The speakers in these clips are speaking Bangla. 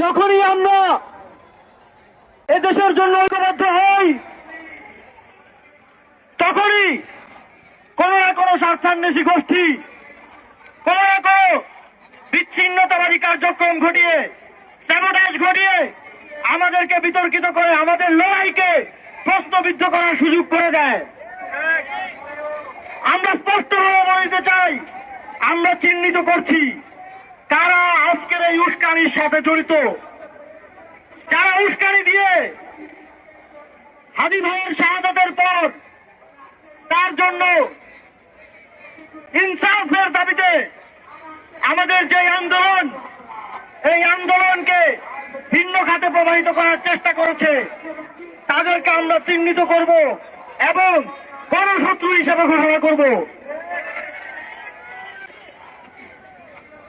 যখনই আমরা এদেশের জন্য ঐক্যবদ্ধ হই, তখনই কোন না কোন স্বার্থান্বেষী গোষ্ঠী কোন না কোন বিচ্ছিন্নতাবাদী কার্যক্রম ঘটিয়ে, স্যাবোটাজ ঘটিয়ে আমাদেরকে বিতর্কিত করে, আমাদের লড়াইকে প্রশ্নবিদ্ধ করার সুযোগ করে দেয়। আমরা স্পষ্টভাবে বলতে চাই, আমরা চিহ্নিত করছি কারা আজকের এই উস্কানির সাথে জড়িত। যারা উস্কানি দিয়ে হাদি ভাইয়ের শাহাদাতের পর তার জন্য ইনসাফের দাবিতে আমাদের যে আন্দোলন, এই আন্দোলনকে ভিন্ন খাতে প্রবাহিত করার চেষ্টা করেছে, তাদেরকে আমরা চিহ্নিত করব এবং গণশত্রু হিসেবে ঘোষণা করব।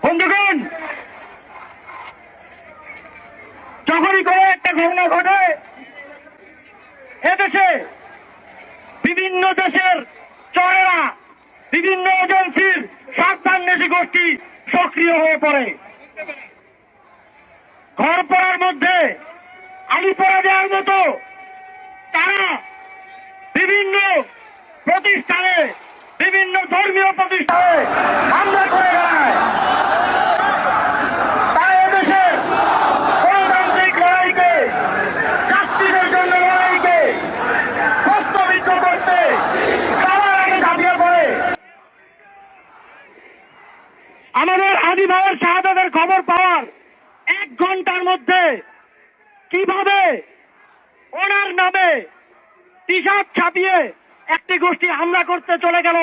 বন্ধুগণ, যখনই কোনো একটা ঘটনা ঘটে, এদেশে বিভিন্ন দেশের চোরেরা, বিভিন্ন এজেন্সির স্বার্থান্বেষী গোষ্ঠী সক্রিয় হয়ে পড়ে। ঘর পড়ার মধ্যে আলি পড়া দেওয়ার মতো তারা বিভিন্ন প্রতিষ্ঠানে, বিভিন্ন ধর্মীয় প্রতিষ্ঠানে হামলা করে বেড়ায়। তারা এদেশের গণতান্ত্রিক লড়াইকে, জাস্টিসের জন্য লড়াইকে প্রশ্নবিদ্ধ করতে সবার আগে ঝাঁপিয়ে পড়ে। আমাদের হাদি ভাইয়ের শাহাদাতের খবর পাওয়ার 1 ঘন্টার মধ্যে কিভাবে ওনার নামে টি শার্ট ছাপিয়ে একটি গোষ্ঠী হামলা করতে চলে গেল,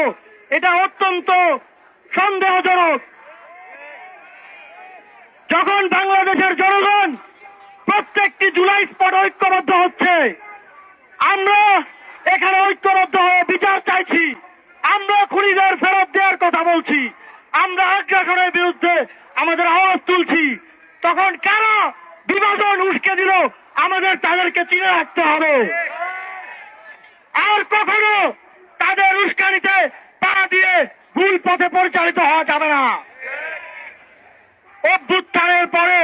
এটা অত্যন্ত সন্দেহজনক। যখন বাংলাদেশের জনগণ প্রত্যেকটি জুলাই স্পট ঐক্যবদ্ধ হচ্ছে, আমরা এখানে ঐক্যবদ্ধ হয়ে বিচার চাইছি, আমরা খুনিদের ফেরত দেওয়ার কথা বলছি, আমরা আগ্রাসনের বিরুদ্ধে আমাদের আওয়াজ তুলছি, তখন কারা বিভাজন উস্কে দিল আমাদের তাদেরকে চিনে রাখতে হবে। আর কখনো তাদের উস্কানিতে পা দিয়ে ভুল পথে পরিচালিত হওয়া যাবে না। অভ্যুত্থানের পরে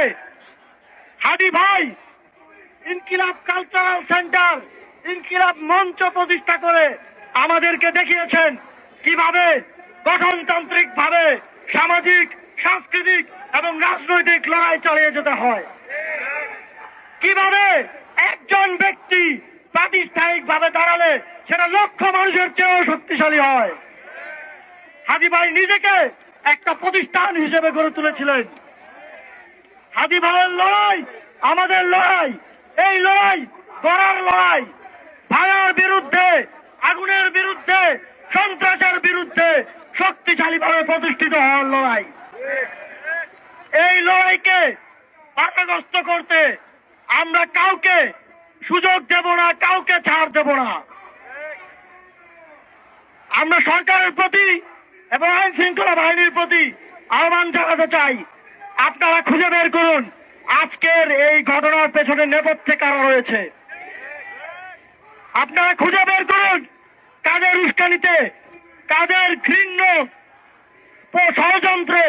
হাদি ভাই ইনকিলাব কালচারাল সেন্টার, ইনকিলাব মঞ্চ প্রতিষ্ঠা করে আমাদেরকে দেখিয়েছেন কিভাবে গঠনতান্ত্রিক ভাবে সামাজিক, সাংস্কৃতিক এবং রাজনৈতিক লড়াই চালিয়ে যেতে হয়। কিভাবে একজন ব্যক্তি প্রাতিষ্ঠানিক ভাবে দাঁড়ালে সেটা লক্ষ মানুষের চেয়েও শক্তিশালী হয়। হাদি ভাই নিজেকে একটা প্রতিষ্ঠান হিসেবে গড়ে তুলেছিলেন। হাদি ভাইয়ের লড়াই আমাদের লড়াই, এই লড়াই গড়ার লড়াই, ভাঙার বিরুদ্ধে, আগুনের বিরুদ্ধে, সন্ত্রাসের বিরুদ্ধে শক্তিশালীভাবে প্রতিষ্ঠিত হওয়ার লড়াই। এই লড়াইকে বাধাগ্রস্ত করতে আমরা কাউকে সুযোগ দেব না, কাউকে ছাড় দেব না। আমরা সরকারের প্রতি এবং আইন শৃঙ্খলা বাহিনীর প্রতি আহ্বান জানাতে চাই, আপনারা খুঁজে বের করুন আজকের এই ঘটনার পেছনে নেপথ্যে কারা রয়েছে। আপনারা খুঁজে বের করুন কাদের উস্কানিতে, কাদের ঘৃণ্য ষড়যন্ত্রে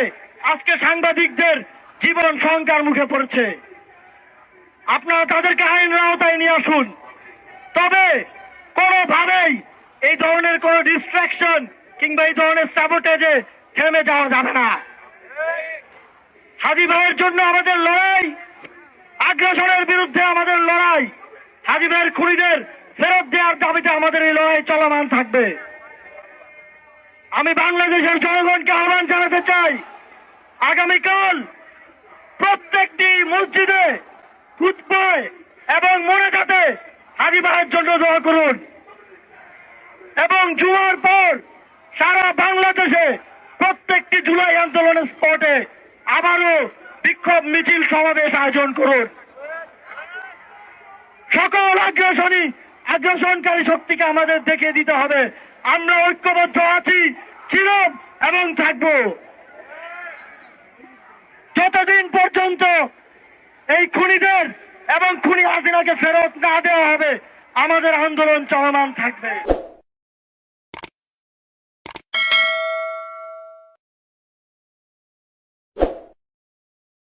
আজকে সাংবাদিকদের জীবন শঙ্কার মুখে পড়েছে। আপনারা তাদেরকে আইনের আওতায় নিয়ে আসুন। তবে কোনোভাবেই এই ধরনের কোন ডিস্ট্রাকশন কিংবা এই ধরনের স্যাবোটেজে থেমে যাওয়া যাবে না। হাদি ভাইয়ের জন্য আমাদের লড়াই, আগ্রাসনের বিরুদ্ধে আমাদের লড়াই, হাদি ভাইয়ের খুনিদের ফেরত দেওয়ার দাবিতে আমাদের এই লড়াই চলমান থাকবে। আমি বাংলাদেশের জনগণকে আহ্বান জানাতে চাই, আগামীকাল প্রত্যেকটি মসজিদে, খুতবায় এবং মোনাজাতে হাদি ভাইয়ের জন্য দোয়া করুন এবং জুমার পর সারা বাংলাদেশে প্রত্যেকটি জুলাই আন্দোলনের স্পটে আবারও বিক্ষোভ মিছিল সমাবেশ আয়োজন করুন। সকল আগ্রাসনকারী শক্তিকে আমাদের দেখিয়ে দিতে হবে আমরা ঐক্যবদ্ধ আছি, ছিলাম এবং থাকব। যতদিন পর্যন্ত এই খুনিদের এবং খুনি হাসিনাকে ফেরত না দেওয়া হবে আমাদের আন্দোলন চলমান থাকবে।